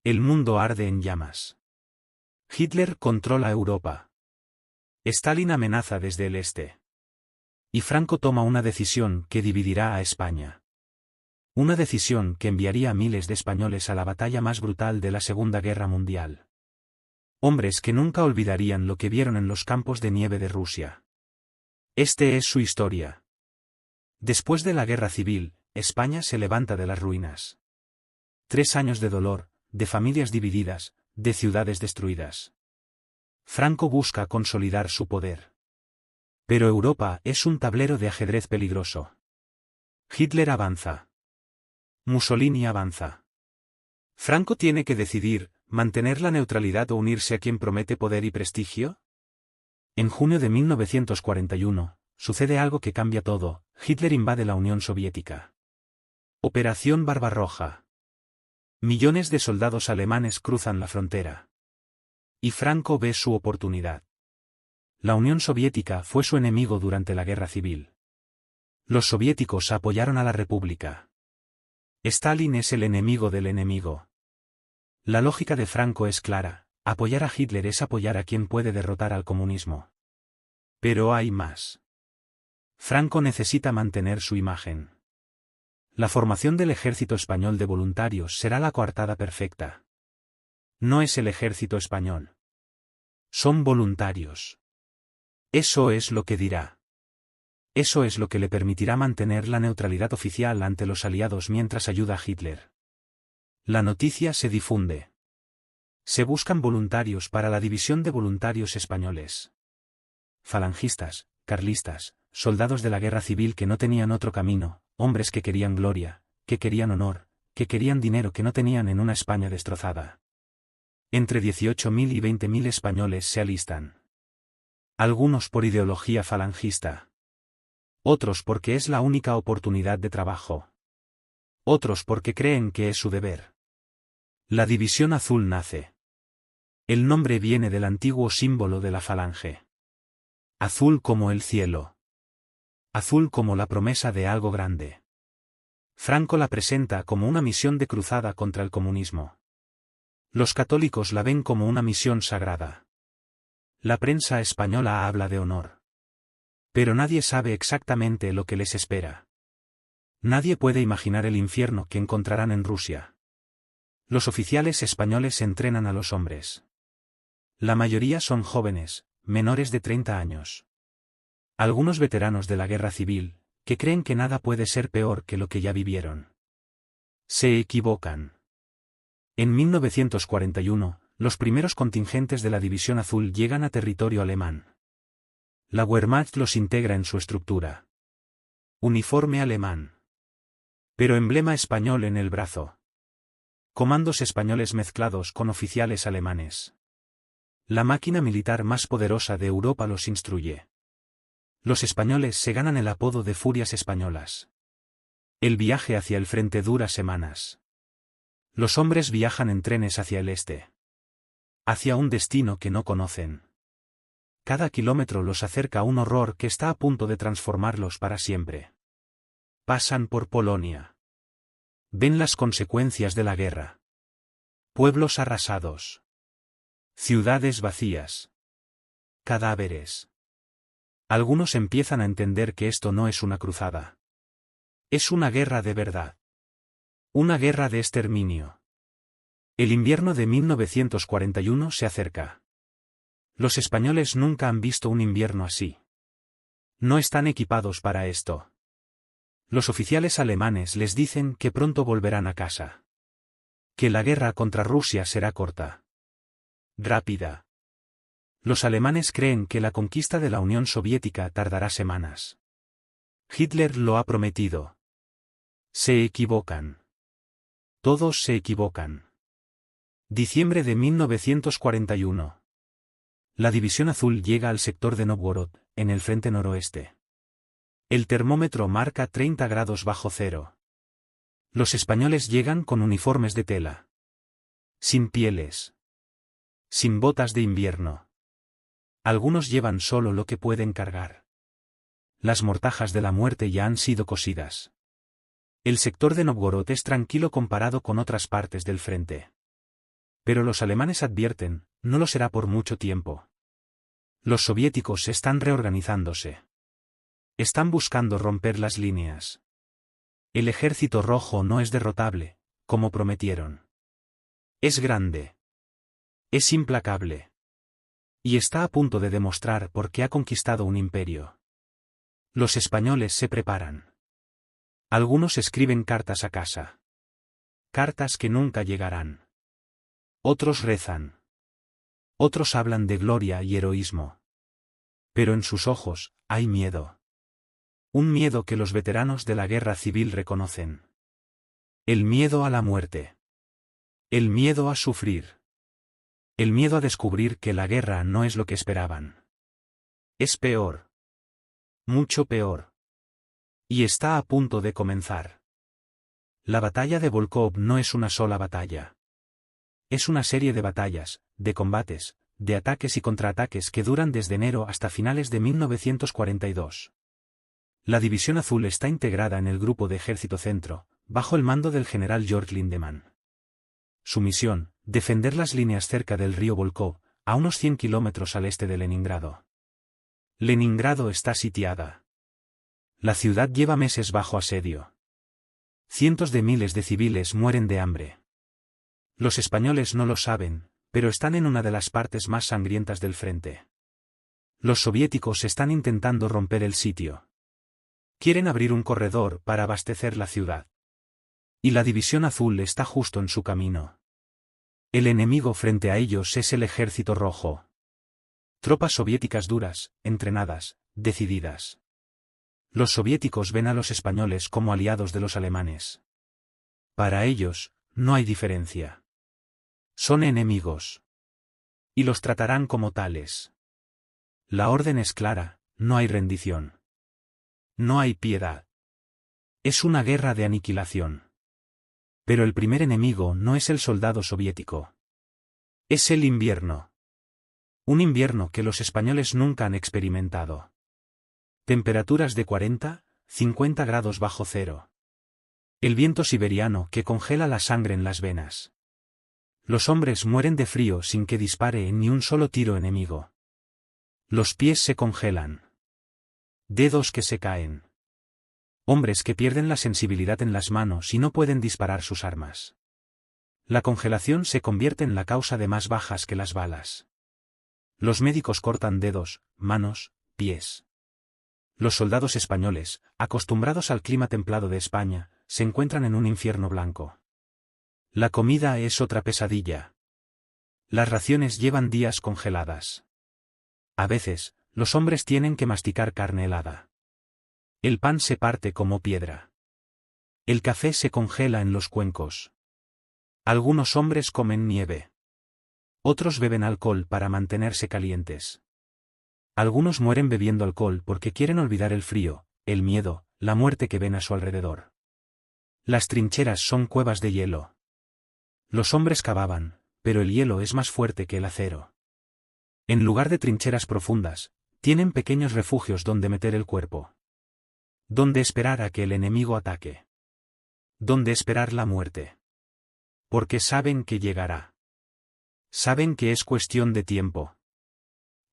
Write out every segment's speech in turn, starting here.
El mundo arde en llamas. Hitler controla Europa. Stalin amenaza desde el este. Y Franco toma una decisión que dividirá a España. Una decisión que enviaría a miles de españoles a la batalla más brutal de la Segunda Guerra Mundial. Hombres que nunca olvidarían lo que vieron en los campos de nieve de Rusia. Este es su historia. Después de la Guerra Civil, España se levanta de las ruinas. 3 años de dolor, de familias divididas, de ciudades destruidas. Franco busca consolidar su poder. Pero Europa es un tablero de ajedrez peligroso. Hitler avanza. Mussolini avanza. Franco tiene que decidir, mantener la neutralidad o unirse a quien promete poder y prestigio. En junio de 1941, sucede algo que cambia todo. Hitler invade la Unión Soviética. Operación Barbarroja. Millones de soldados alemanes cruzan la frontera. Y Franco ve su oportunidad. La Unión Soviética fue su enemigo durante la Guerra Civil. Los soviéticos apoyaron a la República. Stalin es el enemigo del enemigo. La lógica de Franco es clara: apoyar a Hitler es apoyar a quien puede derrotar al comunismo. Pero hay más. Franco necesita mantener su imagen. La formación del ejército español de voluntarios será la coartada perfecta. No es el ejército español. Son voluntarios. Eso es lo que dirá. Eso es lo que le permitirá mantener la neutralidad oficial ante los aliados mientras ayuda a Hitler. La noticia se difunde. Se buscan voluntarios para la división de voluntarios españoles. Falangistas, carlistas, soldados de la guerra civil que no tenían otro camino, hombres que querían gloria, que querían honor, que querían dinero que no tenían en una España destrozada. Entre 18.000 y 20.000 españoles se alistan. Algunos por ideología falangista. Otros porque es la única oportunidad de trabajo. Otros porque creen que es su deber. La División Azul nace. El nombre viene del antiguo símbolo de la falange. Azul como el cielo. Azul como la promesa de algo grande. Franco la presenta como una misión de cruzada contra el comunismo. Los católicos la ven como una misión sagrada. La prensa española habla de honor. Pero nadie sabe exactamente lo que les espera. Nadie puede imaginar el infierno que encontrarán en Rusia. Los oficiales españoles entrenan a los hombres. La mayoría son jóvenes, menores de 30 años. Algunos veteranos de la guerra civil, que creen que nada puede ser peor que lo que ya vivieron. Se equivocan. En 1941, los primeros contingentes de la División Azul llegan a territorio alemán. La Wehrmacht los integra en su estructura. Uniforme alemán. Pero emblema español en el brazo. Comandos españoles mezclados con oficiales alemanes. La máquina militar más poderosa de Europa los instruye. Los españoles se ganan el apodo de Furias Españolas. El viaje hacia el frente dura semanas. Los hombres viajan en trenes hacia el este. Hacia un destino que no conocen. Cada kilómetro los acerca a un horror que está a punto de transformarlos para siempre. Pasan por Polonia. Ven las consecuencias de la guerra. Pueblos arrasados. Ciudades vacías. Cadáveres. Algunos empiezan a entender que esto no es una cruzada. Es una guerra de verdad. Una guerra de exterminio. El invierno de 1941 se acerca. Los españoles nunca han visto un invierno así. No están equipados para esto. Los oficiales alemanes les dicen que pronto volverán a casa. Que la guerra contra Rusia será corta. Rápida. Los alemanes creen que la conquista de la Unión Soviética tardará semanas. Hitler lo ha prometido. Se equivocan. Todos se equivocan. Diciembre de 1941. La División Azul llega al sector de Novgorod, en el frente noroeste. El termómetro marca 30 grados bajo cero. Los españoles llegan con uniformes de tela. Sin pieles. Sin botas de invierno. Algunos llevan solo lo que pueden cargar. Las mortajas de la muerte ya han sido cosidas. El sector de Novgorod es tranquilo comparado con otras partes del frente. Pero los alemanes advierten, no lo será por mucho tiempo. Los soviéticos están reorganizándose. Están buscando romper las líneas. El ejército rojo no es derrotable, como prometieron. Es grande. Es implacable. Y está a punto de demostrar por qué ha conquistado un imperio. Los españoles se preparan. Algunos escriben cartas a casa. Cartas que nunca llegarán. Otros rezan. Otros hablan de gloria y heroísmo. Pero en sus ojos, hay miedo. Un miedo que los veteranos de la guerra civil reconocen. El miedo a la muerte. El miedo a sufrir. El miedo a descubrir que la guerra no es lo que esperaban. Es peor. Mucho peor. Y está a punto de comenzar. La batalla de Volkhov no es una sola batalla. Es una serie de batallas, de combates, de ataques y contraataques que duran desde enero hasta finales de 1942. La División Azul está integrada en el Grupo de Ejército Centro, bajo el mando del general Georg Lindemann. Su misión, defender las líneas cerca del río Volkhov, a unos 100 kilómetros al este de Leningrado. Leningrado está sitiada. La ciudad lleva meses bajo asedio. Cientos de miles de civiles mueren de hambre. Los españoles no lo saben, pero están en una de las partes más sangrientas del frente. Los soviéticos están intentando romper el sitio. Quieren abrir un corredor para abastecer la ciudad. Y la División Azul está justo en su camino. El enemigo frente a ellos es el Ejército Rojo. Tropas soviéticas duras, entrenadas, decididas. Los soviéticos ven a los españoles como aliados de los alemanes. Para ellos, no hay diferencia. Son enemigos. Y los tratarán como tales. La orden es clara, no hay rendición. No hay piedad. Es una guerra de aniquilación. Pero el primer enemigo no es el soldado soviético. Es el invierno. Un invierno que los españoles nunca han experimentado. Temperaturas de 40, 50 grados bajo cero. El viento siberiano que congela la sangre en las venas. Los hombres mueren de frío sin que dispare ni un solo tiro enemigo. Los pies se congelan. Dedos que se caen. Hombres que pierden la sensibilidad en las manos y no pueden disparar sus armas. La congelación se convierte en la causa de más bajas que las balas. Los médicos cortan dedos, manos, pies. Los soldados españoles, acostumbrados al clima templado de España, se encuentran en un infierno blanco. La comida es otra pesadilla. Las raciones llevan días congeladas. A veces, los hombres tienen que masticar carne helada. El pan se parte como piedra. El café se congela en los cuencos. Algunos hombres comen nieve. Otros beben alcohol para mantenerse calientes. Algunos mueren bebiendo alcohol porque quieren olvidar el frío, el miedo, la muerte que ven a su alrededor. Las trincheras son cuevas de hielo. Los hombres cavaban, pero el hielo es más fuerte que el acero. En lugar de trincheras profundas, tienen pequeños refugios donde meter el cuerpo. Donde esperar a que el enemigo ataque. Donde esperar la muerte. Porque saben que llegará. Saben que es cuestión de tiempo.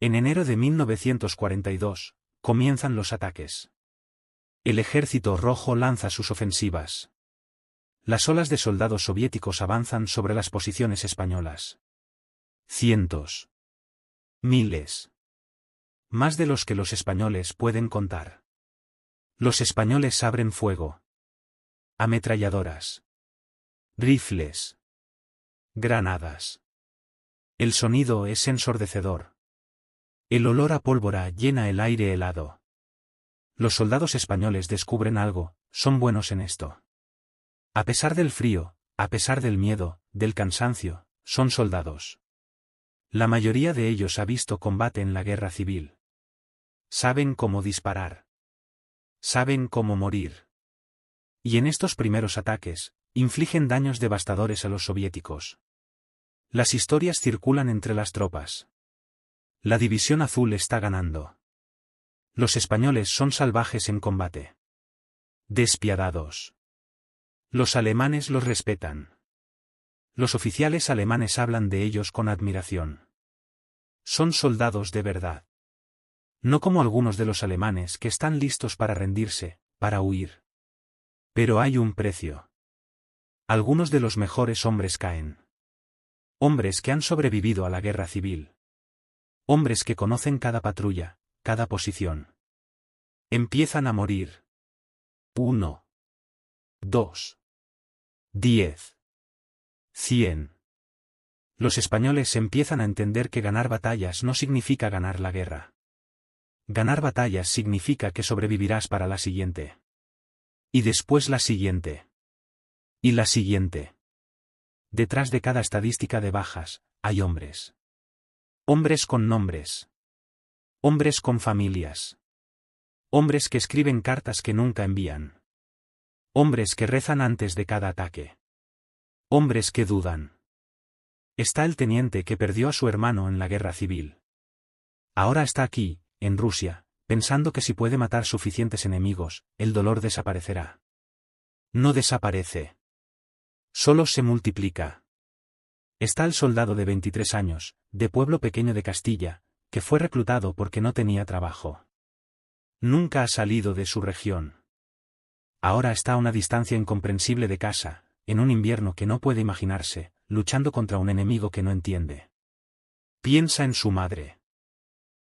En enero de 1942, comienzan los ataques. El Ejército Rojo lanza sus ofensivas. Las olas de soldados soviéticos avanzan sobre las posiciones españolas. Cientos. Miles. Más de los que los españoles pueden contar. Los españoles abren fuego. Ametralladoras. Rifles. Granadas. El sonido es ensordecedor. El olor a pólvora llena el aire helado. Los soldados españoles descubren algo, son buenos en esto. A pesar del frío, a pesar del miedo, del cansancio, son soldados. La mayoría de ellos ha visto combate en la guerra civil. Saben cómo disparar. Saben cómo morir. Y en estos primeros ataques, infligen daños devastadores a los soviéticos. Las historias circulan entre las tropas. La División Azul está ganando. Los españoles son salvajes en combate. Despiadados. Los alemanes los respetan. Los oficiales alemanes hablan de ellos con admiración. Son soldados de verdad. No como algunos de los alemanes que están listos para rendirse, para huir. Pero hay un precio. Algunos de los mejores hombres caen. Hombres que han sobrevivido a la guerra civil. Hombres que conocen cada patrulla, cada posición. Empiezan a morir. 1, 2, 10, 100. Los españoles empiezan a entender que ganar batallas no significa ganar la guerra. Ganar batallas significa que sobrevivirás para la siguiente. Y después la siguiente. Y la siguiente. Detrás de cada estadística de bajas, hay hombres. Hombres con nombres. Hombres con familias. Hombres que escriben cartas que nunca envían. Hombres que rezan antes de cada ataque. Hombres que dudan. Está el teniente que perdió a su hermano en la guerra civil. Ahora está aquí, en Rusia, pensando que si puede matar suficientes enemigos, el dolor desaparecerá. No desaparece. Solo se multiplica. Está el soldado de 23 años, de pueblo pequeño de Castilla, que fue reclutado porque no tenía trabajo. Nunca ha salido de su región. Ahora está a una distancia incomprensible de casa, en un invierno que no puede imaginarse, luchando contra un enemigo que no entiende. Piensa en su madre.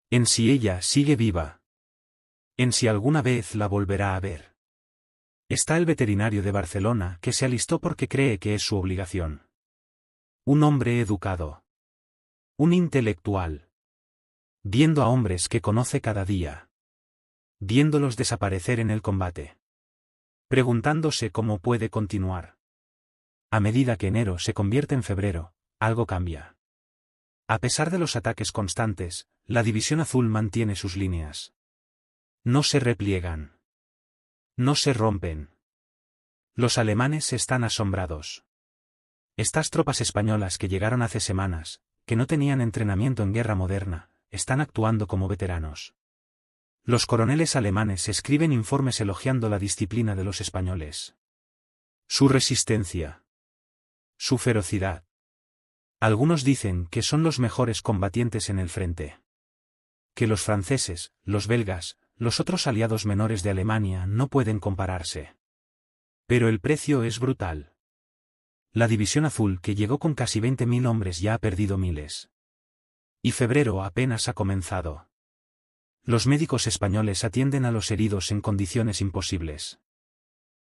En si ella sigue viva. En si alguna vez la volverá a ver. Está el veterinario de Barcelona que se alistó porque cree que es su obligación. Un hombre educado. Un intelectual. Viendo a hombres que conoce cada día. Viéndolos desaparecer en el combate. Preguntándose cómo puede continuar. A medida que enero se convierte en febrero, algo cambia. A pesar de los ataques constantes, la División Azul mantiene sus líneas. No se repliegan. No se rompen. Los alemanes están asombrados. Estas tropas españolas que llegaron hace semanas, que no tenían entrenamiento en guerra moderna, están actuando como veteranos. Los coroneles alemanes escriben informes elogiando la disciplina de los españoles. Su resistencia. Su ferocidad. Algunos dicen que son los mejores combatientes en el frente. Que los franceses, los belgas, los otros aliados menores de Alemania no pueden compararse. Pero el precio es brutal. La División Azul que llegó con casi 20.000 hombres ya ha perdido miles. Y febrero apenas ha comenzado. Los médicos españoles atienden a los heridos en condiciones imposibles.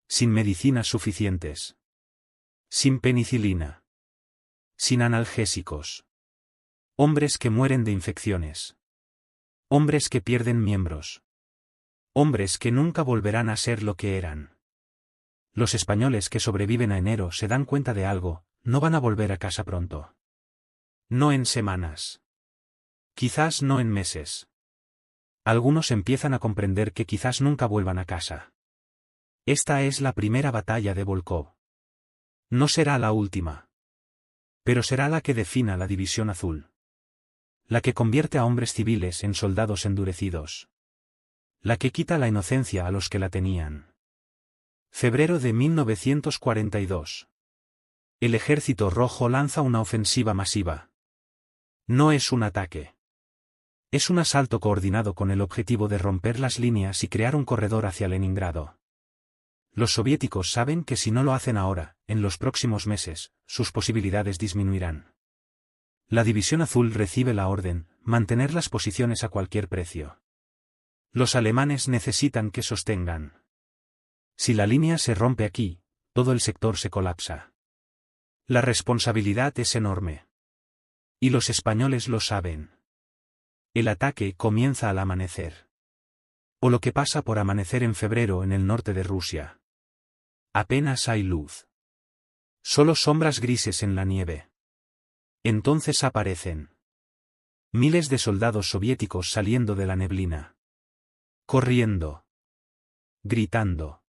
Sin medicinas suficientes. Sin penicilina. Sin analgésicos. Hombres que mueren de infecciones. Hombres que pierden miembros. Hombres que nunca volverán a ser lo que eran. Los españoles que sobreviven a enero se dan cuenta de algo, no van a volver a casa pronto. No en semanas. Quizás no en meses. Algunos empiezan a comprender que quizás nunca vuelvan a casa. Esta es la primera batalla de Volkov. No será la última. Pero será la que defina la División Azul. La que convierte a hombres civiles en soldados endurecidos. La que quita la inocencia a los que la tenían. Febrero de 1942. El Ejército Rojo lanza una ofensiva masiva. No es un ataque. Es un asalto coordinado con el objetivo de romper las líneas y crear un corredor hacia Leningrado. Los soviéticos saben que si no lo hacen ahora, en los próximos meses, sus posibilidades disminuirán. La División Azul recibe la orden, mantener las posiciones a cualquier precio. Los alemanes necesitan que sostengan. Si la línea se rompe aquí, todo el sector se colapsa. La responsabilidad es enorme. Y los españoles lo saben. El ataque comienza al amanecer. O lo que pasa por amanecer en febrero en el norte de Rusia. Apenas hay luz. Solo sombras grises en la nieve. Entonces aparecen miles de soldados soviéticos saliendo de la neblina. Corriendo. Gritando.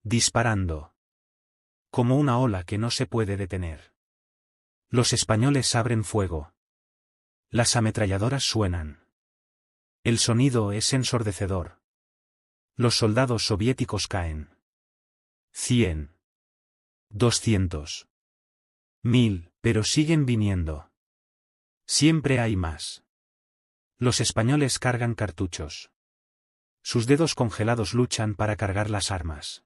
Disparando. Como una ola que no se puede detener. Los españoles abren fuego. Las ametralladoras suenan. El sonido es ensordecedor. Los soldados soviéticos caen. 100. 200. 1000, pero siguen viniendo. Siempre hay más. Los españoles cargan cartuchos. Sus dedos congelados luchan para cargar las armas.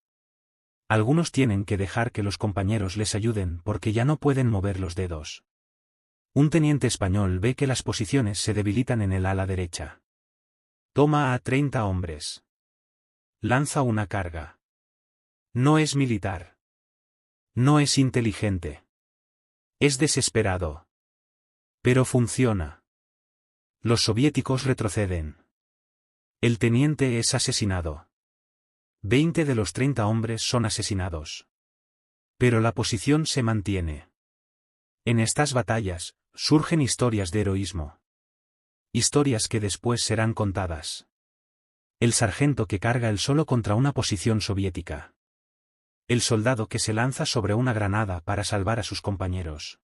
Algunos tienen que dejar que los compañeros les ayuden porque ya no pueden mover los dedos. Un teniente español ve que las posiciones se debilitan en el ala derecha. Toma a 30 hombres. Lanza una carga. No es militar. No es inteligente. Es desesperado. Pero funciona. Los soviéticos retroceden. El teniente es asesinado. 20 de los 30 hombres son asesinados. Pero la posición se mantiene. En estas batallas, surgen historias de heroísmo. Historias que después serán contadas. El sargento que carga él solo contra una posición soviética. El soldado que se lanza sobre una granada para salvar a sus compañeros.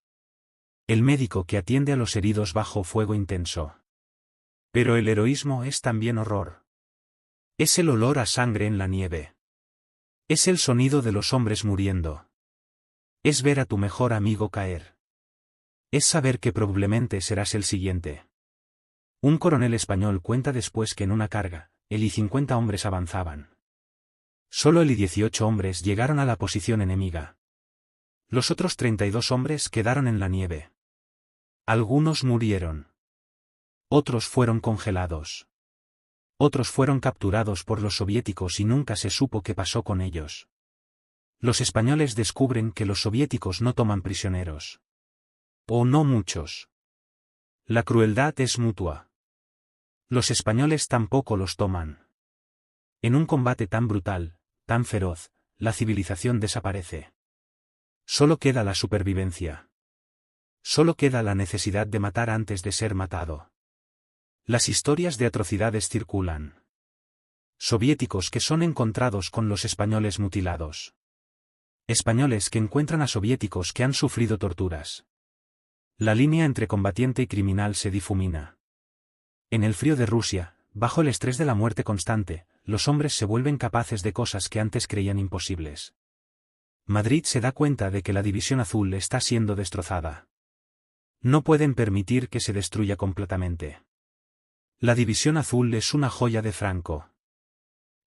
El médico que atiende a los heridos bajo fuego intenso. Pero el heroísmo es también horror. Es el olor a sangre en la nieve. Es el sonido de los hombres muriendo. Es ver a tu mejor amigo caer. Es saber que probablemente serás el siguiente. Un coronel español cuenta después que en una carga, él y 50 hombres avanzaban. Solo él y 18 hombres llegaron a la posición enemiga. Los otros 32 hombres quedaron en la nieve. Algunos murieron. Otros fueron congelados. Otros fueron capturados por los soviéticos y nunca se supo qué pasó con ellos. Los españoles descubren que los soviéticos no toman prisioneros. O no muchos. La crueldad es mutua. Los españoles tampoco los toman. En un combate tan brutal, tan feroz, la civilización desaparece. Solo queda la supervivencia. Solo queda la necesidad de matar antes de ser matado. Las historias de atrocidades circulan. Soviéticos que son encontrados con los españoles mutilados. Españoles que encuentran a soviéticos que han sufrido torturas. La línea entre combatiente y criminal se difumina. En el frío de Rusia, bajo el estrés de la muerte constante, los hombres se vuelven capaces de cosas que antes creían imposibles. Madrid se da cuenta de que la División Azul está siendo destrozada. No pueden permitir que se destruya completamente. La División Azul es una joya de Franco.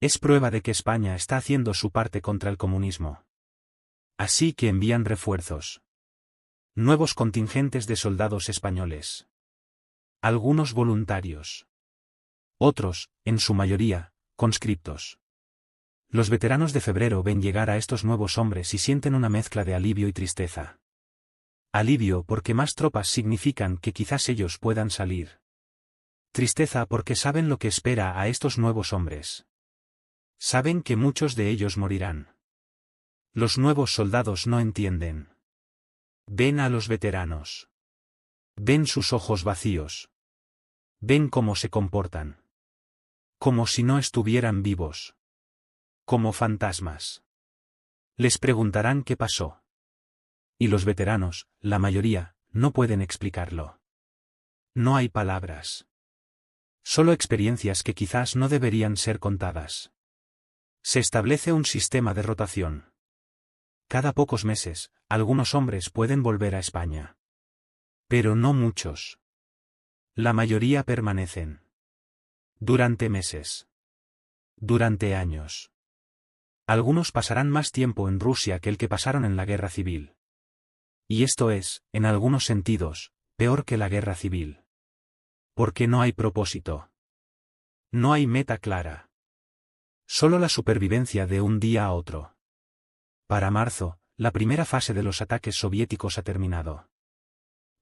Es prueba de que España está haciendo su parte contra el comunismo. Así que envían refuerzos. Nuevos contingentes de soldados españoles. Algunos voluntarios. Otros, en su mayoría, conscriptos. Los veteranos de febrero ven llegar a estos nuevos hombres y sienten una mezcla de alivio y tristeza. Alivio porque más tropas significan que quizás ellos puedan salir. Tristeza porque saben lo que espera a estos nuevos hombres. Saben que muchos de ellos morirán. Los nuevos soldados no entienden. Ven a los veteranos. Ven sus ojos vacíos. Ven cómo se comportan. Como si no estuvieran vivos. Como fantasmas. Les preguntarán qué pasó. Y los veteranos, la mayoría, no pueden explicarlo. No hay palabras. Solo experiencias que quizás no deberían ser contadas. Se establece un sistema de rotación. Cada pocos meses, algunos hombres pueden volver a España. Pero no muchos. La mayoría permanecen. Durante meses. Durante años. Algunos pasarán más tiempo en Rusia que el que pasaron en la guerra civil. Y esto es, en algunos sentidos, peor que la guerra civil. Porque no hay propósito. No hay meta clara. Solo la supervivencia de un día a otro. Para marzo, la primera fase de los ataques soviéticos ha terminado.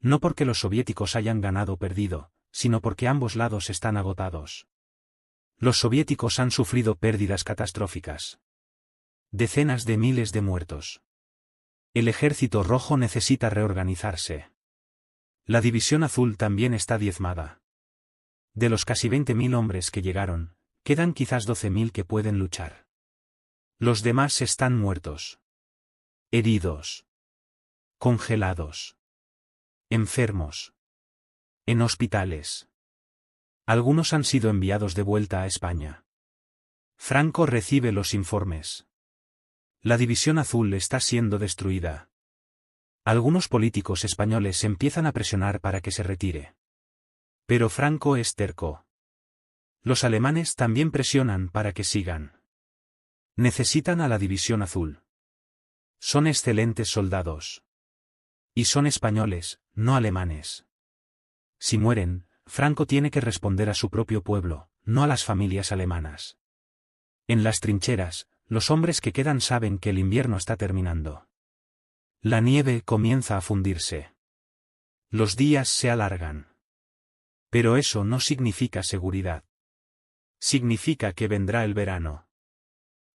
No porque los soviéticos hayan ganado o perdido, sino porque ambos lados están agotados. Los soviéticos han sufrido pérdidas catastróficas. Decenas de miles de muertos. El Ejército Rojo necesita reorganizarse. La División Azul también está diezmada. De los casi 20.000 hombres que llegaron, quedan quizás 12.000 que pueden luchar. Los demás están muertos. Heridos. Congelados. Enfermos. En hospitales. Algunos han sido enviados de vuelta a España. Franco recibe los informes. La División Azul está siendo destruida. Algunos políticos españoles empiezan a presionar para que se retire. Pero Franco es terco. Los alemanes también presionan para que sigan. Necesitan a la División Azul. Son excelentes soldados. Y son españoles, no alemanes. Si mueren, Franco tiene que responder a su propio pueblo, no a las familias alemanas. En las trincheras, los hombres que quedan saben que el invierno está terminando. La nieve comienza a fundirse. Los días se alargan. Pero eso no significa seguridad. Significa que vendrá el verano.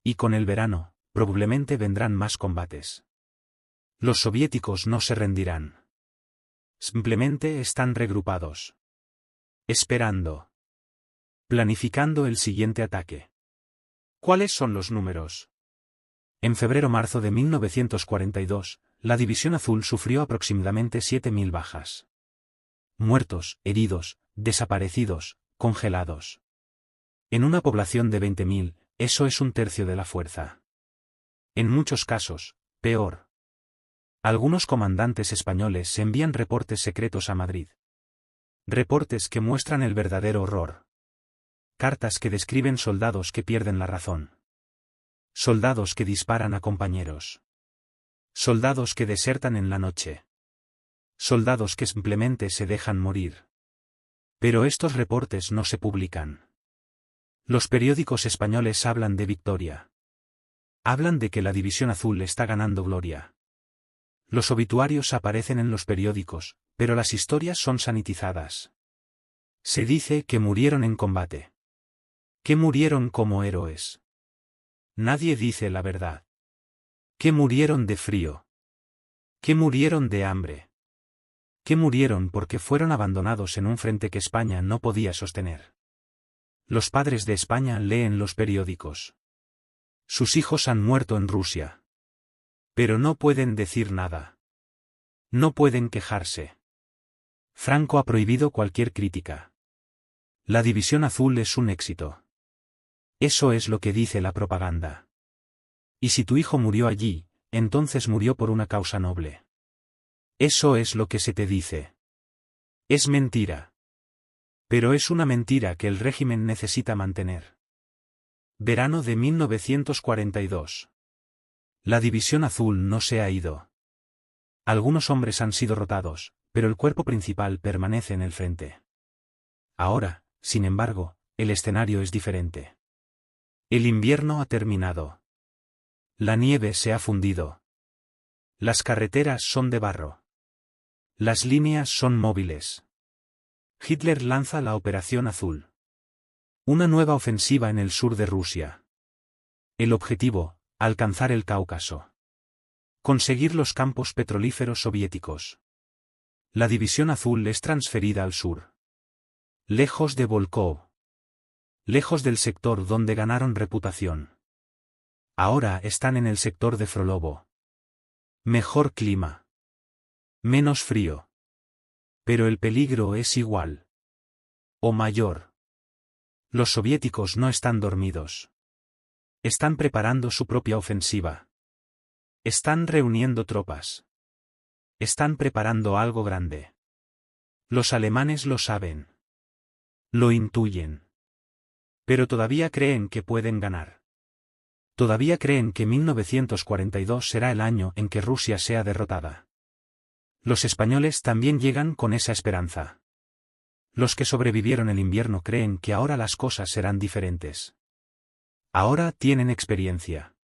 Y con el verano, probablemente vendrán más combates. Los soviéticos no se rendirán. Simplemente están regrupados. Esperando. Planificando el siguiente ataque. ¿Cuáles son los números? En febrero-marzo de 1942, la División Azul sufrió aproximadamente 7.000 bajas. Muertos, heridos, desaparecidos, congelados. En una población de 20.000, eso es un tercio de la fuerza. En muchos casos, peor. Algunos comandantes españoles envían reportes secretos a Madrid. Reportes que muestran el verdadero horror. Cartas que describen soldados que pierden la razón. Soldados que disparan a compañeros. Soldados que desertan en la noche. Soldados que simplemente se dejan morir. Pero estos reportes no se publican. Los periódicos españoles hablan de victoria. Hablan de que la División Azul está ganando gloria. Los obituarios aparecen en los periódicos, pero las historias son sanitizadas. Se dice que murieron en combate. Que murieron como héroes. Nadie dice la verdad. Que murieron de frío. Que murieron de hambre. Que murieron porque fueron abandonados en un frente que España no podía sostener. Los padres de España leen los periódicos. Sus hijos han muerto en Rusia. Pero no pueden decir nada. No pueden quejarse. Franco ha prohibido cualquier crítica. La División Azul es un éxito. Eso es lo que dice la propaganda. Y si tu hijo murió allí, entonces murió por una causa noble. Eso es lo que se te dice. Es mentira. Pero es una mentira que el régimen necesita mantener. Verano de 1942. La División Azul no se ha ido. Algunos hombres han sido rotados, pero el cuerpo principal permanece en el frente. Ahora, sin embargo, el escenario es diferente. El invierno ha terminado. La nieve se ha fundido. Las carreteras son de barro. Las líneas son móviles. Hitler lanza la Operación Azul. Una nueva ofensiva en el sur de Rusia. El objetivo, alcanzar el Cáucaso. Conseguir los campos petrolíferos soviéticos. La División Azul es transferida al sur. Lejos de Volkov. Lejos del sector donde ganaron reputación. Ahora están en el sector de Frolovo. Mejor clima. Menos frío. Pero el peligro es igual. O mayor. Los soviéticos no están dormidos. Están preparando su propia ofensiva. Están reuniendo tropas. Están preparando algo grande. Los alemanes lo saben. Lo intuyen. Pero todavía creen que pueden ganar. Todavía creen que 1942 será el año en que Rusia sea derrotada. Los españoles también llegan con esa esperanza. Los que sobrevivieron el invierno creen que ahora las cosas serán diferentes. Ahora tienen experiencia.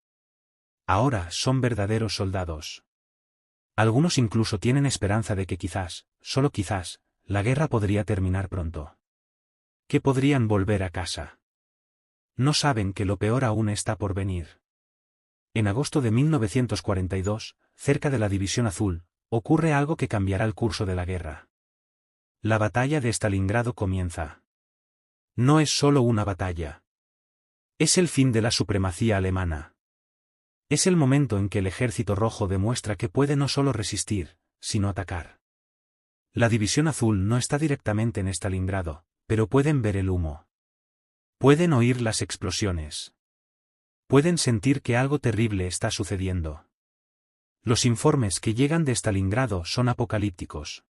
Ahora son verdaderos soldados. Algunos incluso tienen esperanza de que quizás, solo quizás, la guerra podría terminar pronto. Que podrían volver a casa. No saben que lo peor aún está por venir. En agosto de 1942, cerca de la División Azul, ocurre algo que cambiará el curso de la guerra. La batalla de Stalingrado comienza. No es solo una batalla. Es el fin de la supremacía alemana. Es el momento en que el Ejército Rojo demuestra que puede no solo resistir, sino atacar. La División Azul no está directamente en Stalingrado, pero pueden ver el humo. Pueden oír las explosiones. Pueden sentir que algo terrible está sucediendo. Los informes que llegan de Stalingrado son apocalípticos.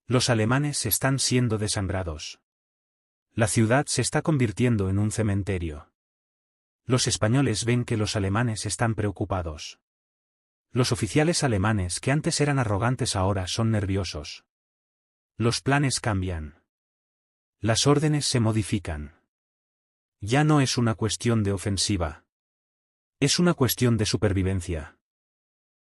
Los alemanes están siendo desangrados. La ciudad se está convirtiendo en un cementerio. Los españoles ven que los alemanes están preocupados. Los oficiales alemanes que antes eran arrogantes ahora son nerviosos. Los planes cambian. Las órdenes se modifican. Ya no es una cuestión de ofensiva. Es una cuestión de supervivencia.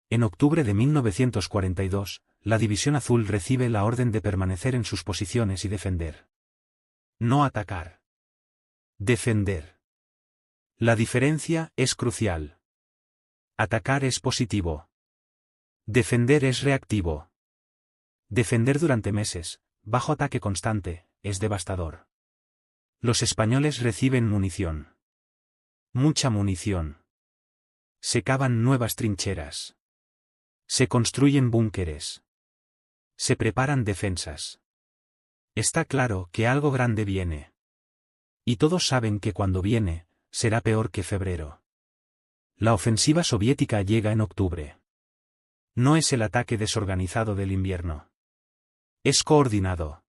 En octubre de 1942, la División Azul recibe la orden de permanecer en sus posiciones y defender. No atacar. Defender. La diferencia es crucial. Atacar es positivo. Defender es reactivo. Defender durante meses, bajo ataque constante, es devastador. Los españoles reciben munición. Mucha munición. Se cavan nuevas trincheras. Se construyen búnkeres. Se preparan defensas. Está claro que algo grande viene. Y todos saben que cuando viene, será peor que febrero. La ofensiva soviética llega en octubre. No es el ataque desorganizado del invierno. Es coordinado.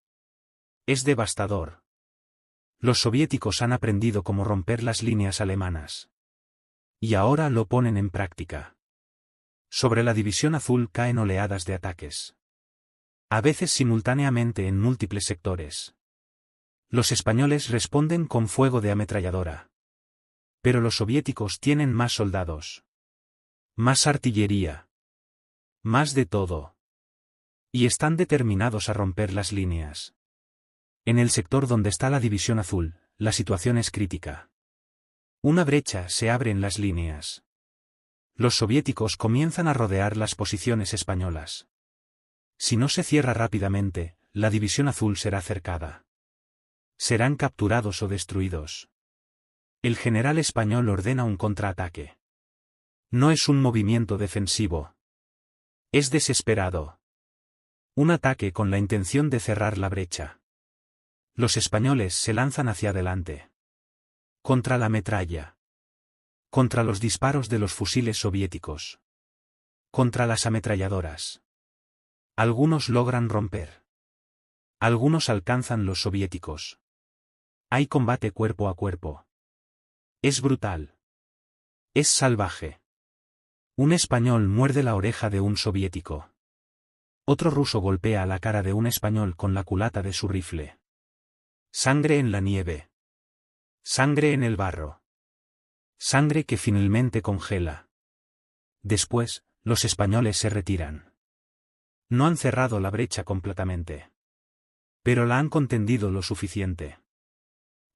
Es devastador. Los soviéticos han aprendido cómo romper las líneas alemanas. Y ahora lo ponen en práctica. Sobre la División Azul caen oleadas de ataques. A veces simultáneamente en múltiples sectores. Los españoles responden con fuego de ametralladora. Pero los soviéticos tienen más soldados. Más artillería. Más de todo. Y están determinados a romper las líneas. En el sector donde está la División Azul, la situación es crítica. Una brecha se abre en las líneas. Los soviéticos comienzan a rodear las posiciones españolas. Si no se cierra rápidamente, la División Azul será cercada. Serán capturados o destruidos. El general español ordena un contraataque. No es un movimiento defensivo. Es desesperado. Un ataque con la intención de cerrar la brecha. Los españoles se lanzan hacia adelante. Contra la metralla. Contra los disparos de los fusiles soviéticos. Contra las ametralladoras. Algunos logran romper. Algunos alcanzan los soviéticos. Hay combate cuerpo a cuerpo. Es brutal. Es salvaje. Un español muerde la oreja de un soviético. Otro ruso golpea la cara de un español con la culata de su rifle. Sangre en la nieve. Sangre en el barro. Sangre que finalmente congela. Después, los españoles se retiran. No han cerrado la brecha completamente. Pero la han contendido lo suficiente.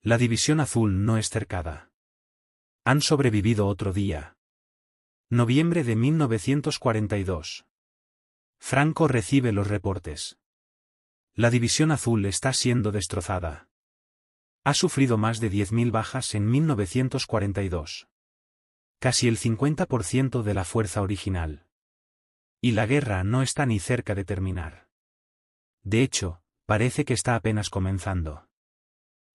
La División Azul no es cercada. Han sobrevivido otro día. Noviembre de 1942. Franco recibe los reportes. La División Azul está siendo destrozada. Ha sufrido más de 10.000 bajas en 1942. Casi el 50% de la fuerza original. Y la guerra no está ni cerca de terminar. De hecho, parece que está apenas comenzando.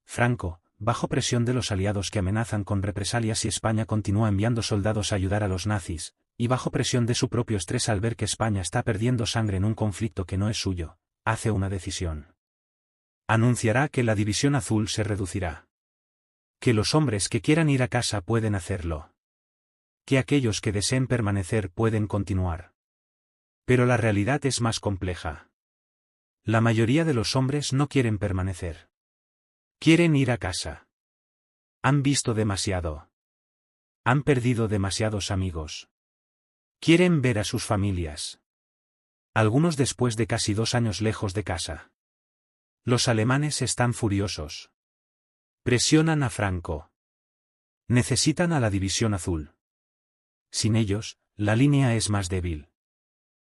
Franco, bajo presión de los aliados que amenazan con represalias si España continúa enviando soldados a ayudar a los nazis, y bajo presión de su propio estrés al ver que España está perdiendo sangre en un conflicto que no es suyo, hace una decisión. Anunciará que la División Azul se reducirá. Que los hombres que quieran ir a casa pueden hacerlo. Que aquellos que deseen permanecer pueden continuar. Pero la realidad es más compleja. La mayoría de los hombres no quieren permanecer. Quieren ir a casa. Han visto demasiado. Han perdido demasiados amigos. Quieren ver a sus familias. Algunos después de casi 2 años lejos de casa. Los alemanes están furiosos. Presionan a Franco. Necesitan a la División Azul. Sin ellos, la línea es más débil.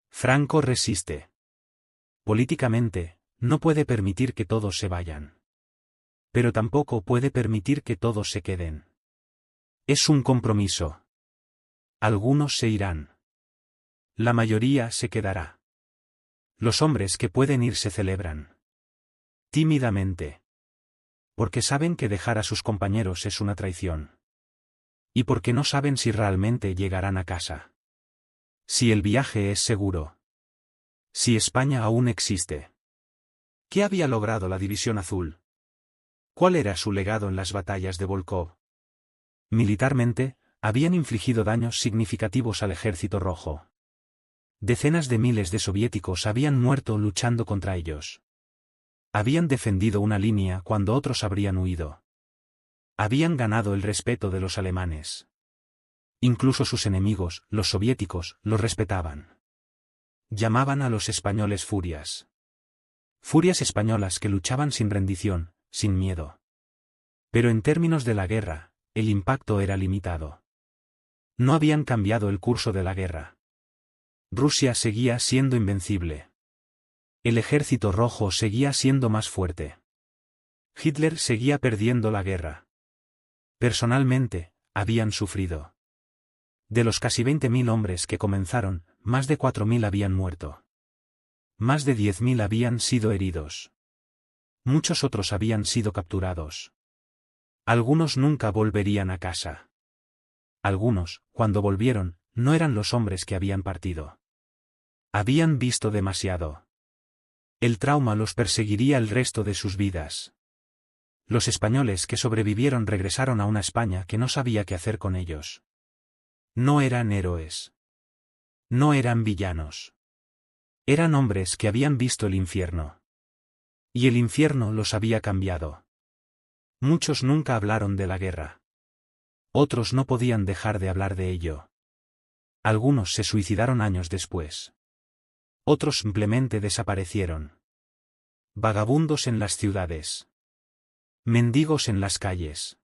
Franco resiste. Políticamente, no puede permitir que todos se vayan. Pero tampoco puede permitir que todos se queden. Es un compromiso. Algunos se irán. La mayoría se quedará. Los hombres que pueden ir se celebran. Tímidamente. Porque saben que dejar a sus compañeros es una traición. Y porque no saben si realmente llegarán a casa. Si el viaje es seguro. Si España aún existe. ¿Qué había logrado la División Azul? ¿Cuál era su legado en las batallas de Volkhov? Militarmente, habían infligido daños significativos al Ejército Rojo. Decenas de miles de soviéticos habían muerto luchando contra ellos. Habían defendido una línea cuando otros habrían huido. Habían ganado el respeto de los alemanes. Incluso sus enemigos, los soviéticos, los respetaban. Llamaban a los españoles furias. Furias españolas que luchaban sin rendición, sin miedo. Pero en términos de la guerra, el impacto era limitado. No habían cambiado el curso de la guerra. Rusia seguía siendo invencible. El Ejército Rojo seguía siendo más fuerte. Hitler seguía perdiendo la guerra. Personalmente, habían sufrido. De los casi 20.000 hombres que comenzaron, más de 4.000 habían muerto. Más de 10.000 habían sido heridos. Muchos otros habían sido capturados. Algunos nunca volverían a casa. Algunos, cuando volvieron, no eran los hombres que habían partido. Habían visto demasiado. El trauma los perseguiría el resto de sus vidas. Los españoles que sobrevivieron regresaron a una España que no sabía qué hacer con ellos. No eran héroes. No eran villanos. Eran hombres que habían visto el infierno. Y el infierno los había cambiado. Muchos nunca hablaron de la guerra. Otros no podían dejar de hablar de ello. Algunos se suicidaron años después. Otros simplemente desaparecieron. Vagabundos en las ciudades. Mendigos en las calles.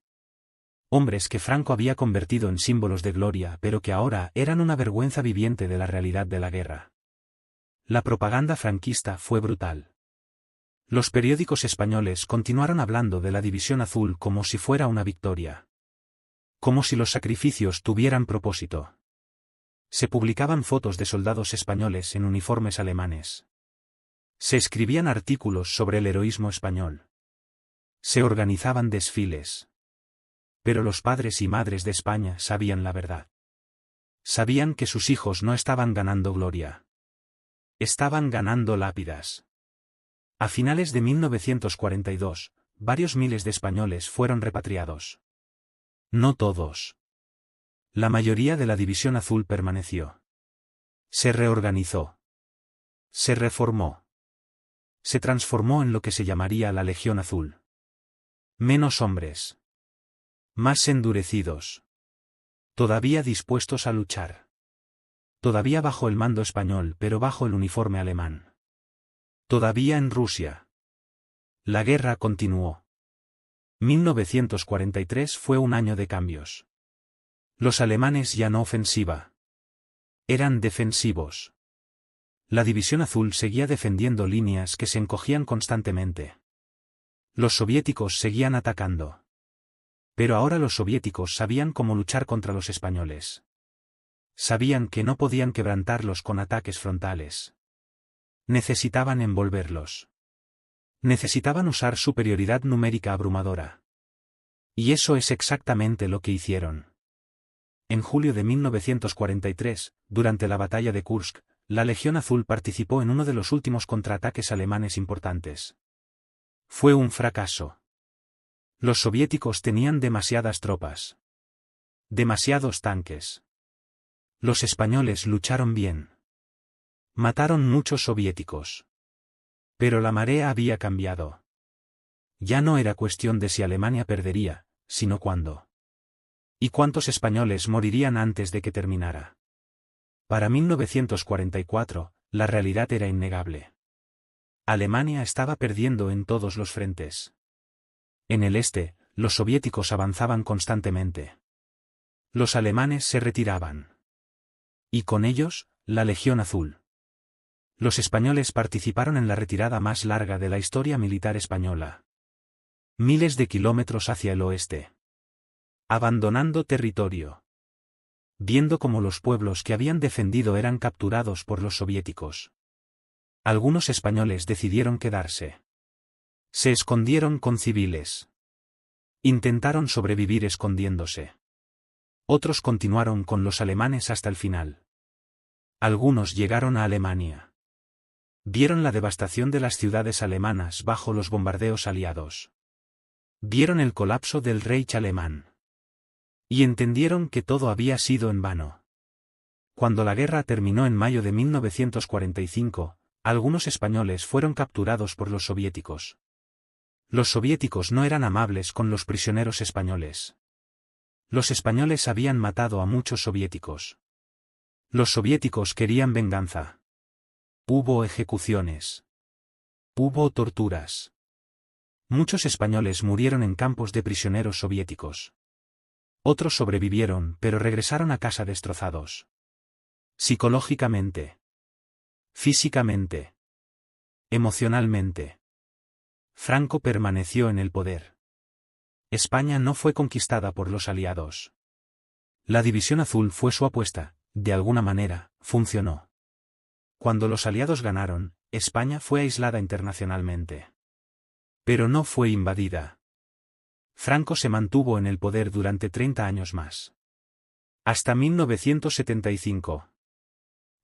Hombres que Franco había convertido en símbolos de gloria pero que ahora eran una vergüenza viviente de la realidad de la guerra. La propaganda franquista fue brutal. Los periódicos españoles continuaron hablando de la División Azul como si fuera una victoria. Como si los sacrificios tuvieran propósito. Se publicaban fotos de soldados españoles en uniformes alemanes. Se escribían artículos sobre el heroísmo español. Se organizaban desfiles. Pero los padres y madres de España sabían la verdad. Sabían que sus hijos no estaban ganando gloria. Estaban ganando lápidas. A finales de 1942, varios miles de españoles fueron repatriados. No todos. La mayoría de la División Azul permaneció. Se reorganizó. Se reformó. Se transformó en lo que se llamaría la Legión Azul. Menos hombres. Más endurecidos. Todavía dispuestos a luchar. Todavía bajo el mando español pero bajo el uniforme alemán. Todavía en Rusia. La guerra continuó. 1943 fue un año de cambios. Los alemanes ya no ofensiva. Eran defensivos. La División Azul seguía defendiendo líneas que se encogían constantemente. Los soviéticos seguían atacando. Pero ahora los soviéticos sabían cómo luchar contra los españoles. Sabían que no podían quebrantarlos con ataques frontales. Necesitaban envolverlos. Necesitaban usar superioridad numérica abrumadora. Y eso es exactamente lo que hicieron. En julio de 1943, durante la batalla de Kursk, la Legión Azul participó en uno de los últimos contraataques alemanes importantes. Fue un fracaso. Los soviéticos tenían demasiadas tropas. Demasiados tanques. Los españoles lucharon bien. Mataron muchos soviéticos. Pero la marea había cambiado. Ya no era cuestión de si Alemania perdería, sino cuándo. ¿Y cuántos españoles morirían antes de que terminara? Para 1944, la realidad era innegable. Alemania estaba perdiendo en todos los frentes. En el este, los soviéticos avanzaban constantemente. Los alemanes se retiraban. Y con ellos, la Legión Azul. Los españoles participaron en la retirada más larga de la historia militar española. Miles de kilómetros hacia el oeste. Abandonando territorio. Viendo cómo los pueblos que habían defendido eran capturados por los soviéticos. Algunos españoles decidieron quedarse. Se escondieron con civiles. Intentaron sobrevivir escondiéndose. Otros continuaron con los alemanes hasta el final. Algunos llegaron a Alemania. Vieron la devastación de las ciudades alemanas bajo los bombardeos aliados. Vieron el colapso del Reich alemán. Y entendieron que todo había sido en vano. Cuando la guerra terminó en mayo de 1945, algunos españoles fueron capturados por los soviéticos. Los soviéticos no eran amables con los prisioneros españoles. Los españoles habían matado a muchos soviéticos. Los soviéticos querían venganza. Hubo ejecuciones. Hubo torturas. Muchos españoles murieron en campos de prisioneros soviéticos. Otros sobrevivieron, pero regresaron a casa destrozados. Psicológicamente. Físicamente. Emocionalmente. Franco permaneció en el poder. España no fue conquistada por los aliados. La División Azul fue su apuesta, de alguna manera, funcionó. Cuando los aliados ganaron, España fue aislada internacionalmente. Pero no fue invadida. Franco se mantuvo en el poder durante 30 años más. Hasta 1975.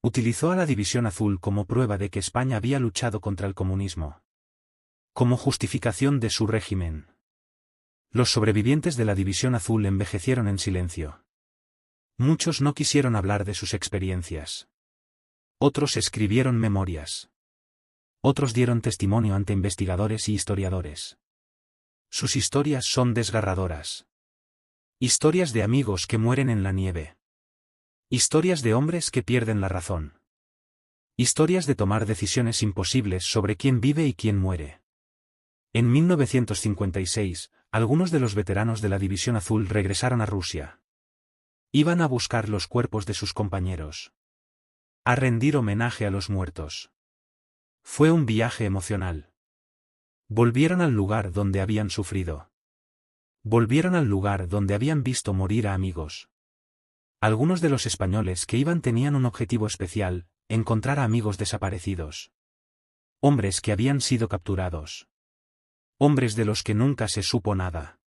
Utilizó a la División Azul como prueba de que España había luchado contra el comunismo. Como justificación de su régimen. Los sobrevivientes de la División Azul envejecieron en silencio. Muchos no quisieron hablar de sus experiencias. Otros escribieron memorias. Otros dieron testimonio ante investigadores y historiadores. Sus historias son desgarradoras. Historias de amigos que mueren en la nieve. Historias de hombres que pierden la razón. Historias de tomar decisiones imposibles sobre quién vive y quién muere. En 1956, algunos de los veteranos de la División Azul regresaron a Rusia. Iban a buscar los cuerpos de sus compañeros. A rendir homenaje a los muertos. Fue un viaje emocional. Volvieron al lugar donde habían sufrido. Volvieron al lugar donde habían visto morir a amigos. Algunos de los españoles que iban tenían un objetivo especial: encontrar a amigos desaparecidos. Hombres que habían sido capturados. Hombres de los que nunca se supo nada.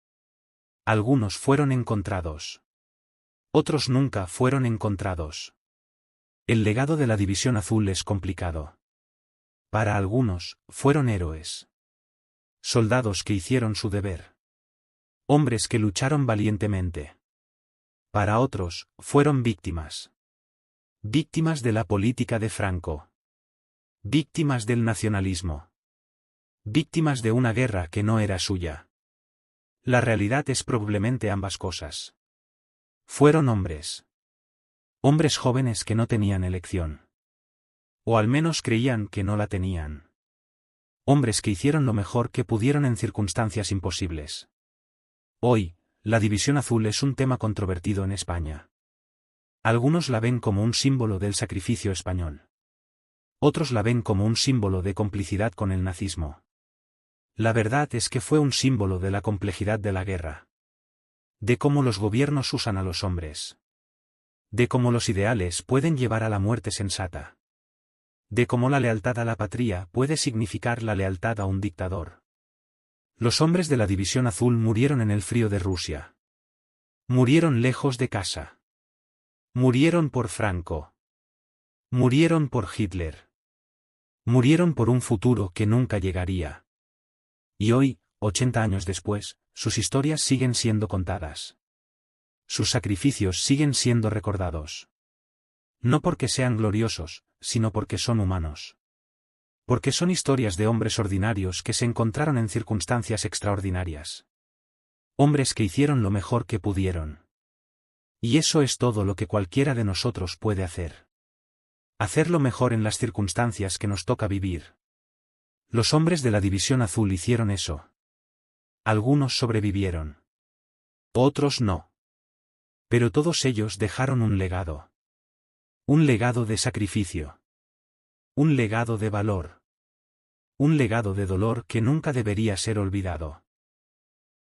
Algunos fueron encontrados. Otros nunca fueron encontrados. El legado de la División Azul es complicado. Para algunos, fueron héroes. Soldados que hicieron su deber. Hombres que lucharon valientemente. Para otros, fueron víctimas. Víctimas de la política de Franco. Víctimas del nacionalismo. Víctimas de una guerra que no era suya. La realidad es probablemente ambas cosas. Fueron hombres. Hombres jóvenes que no tenían elección. O al menos creían que no la tenían. Hombres que hicieron lo mejor que pudieron en circunstancias imposibles. Hoy, la División Azul es un tema controvertido en España. Algunos la ven como un símbolo del sacrificio español. Otros la ven como un símbolo de complicidad con el nazismo. La verdad es que fue un símbolo de la complejidad de la guerra. De cómo los gobiernos usan a los hombres. De cómo los ideales pueden llevar a la muerte sensata. De cómo la lealtad a la patria puede significar la lealtad a un dictador. Los hombres de la División Azul murieron en el frío de Rusia. Murieron lejos de casa. Murieron por Franco. Murieron por Hitler. Murieron por un futuro que nunca llegaría. Y hoy, 80 años después, sus historias siguen siendo contadas. Sus sacrificios siguen siendo recordados. No porque sean gloriosos, sino porque son humanos. Porque son historias de hombres ordinarios que se encontraron en circunstancias extraordinarias. Hombres que hicieron lo mejor que pudieron. Y eso es todo lo que cualquiera de nosotros puede hacer. Hacer lo mejor en las circunstancias que nos toca vivir. Los hombres de la División Azul hicieron eso. Algunos sobrevivieron. Otros no. Pero todos ellos dejaron un legado. Un legado de sacrificio. Un legado de valor. Un legado de dolor que nunca debería ser olvidado.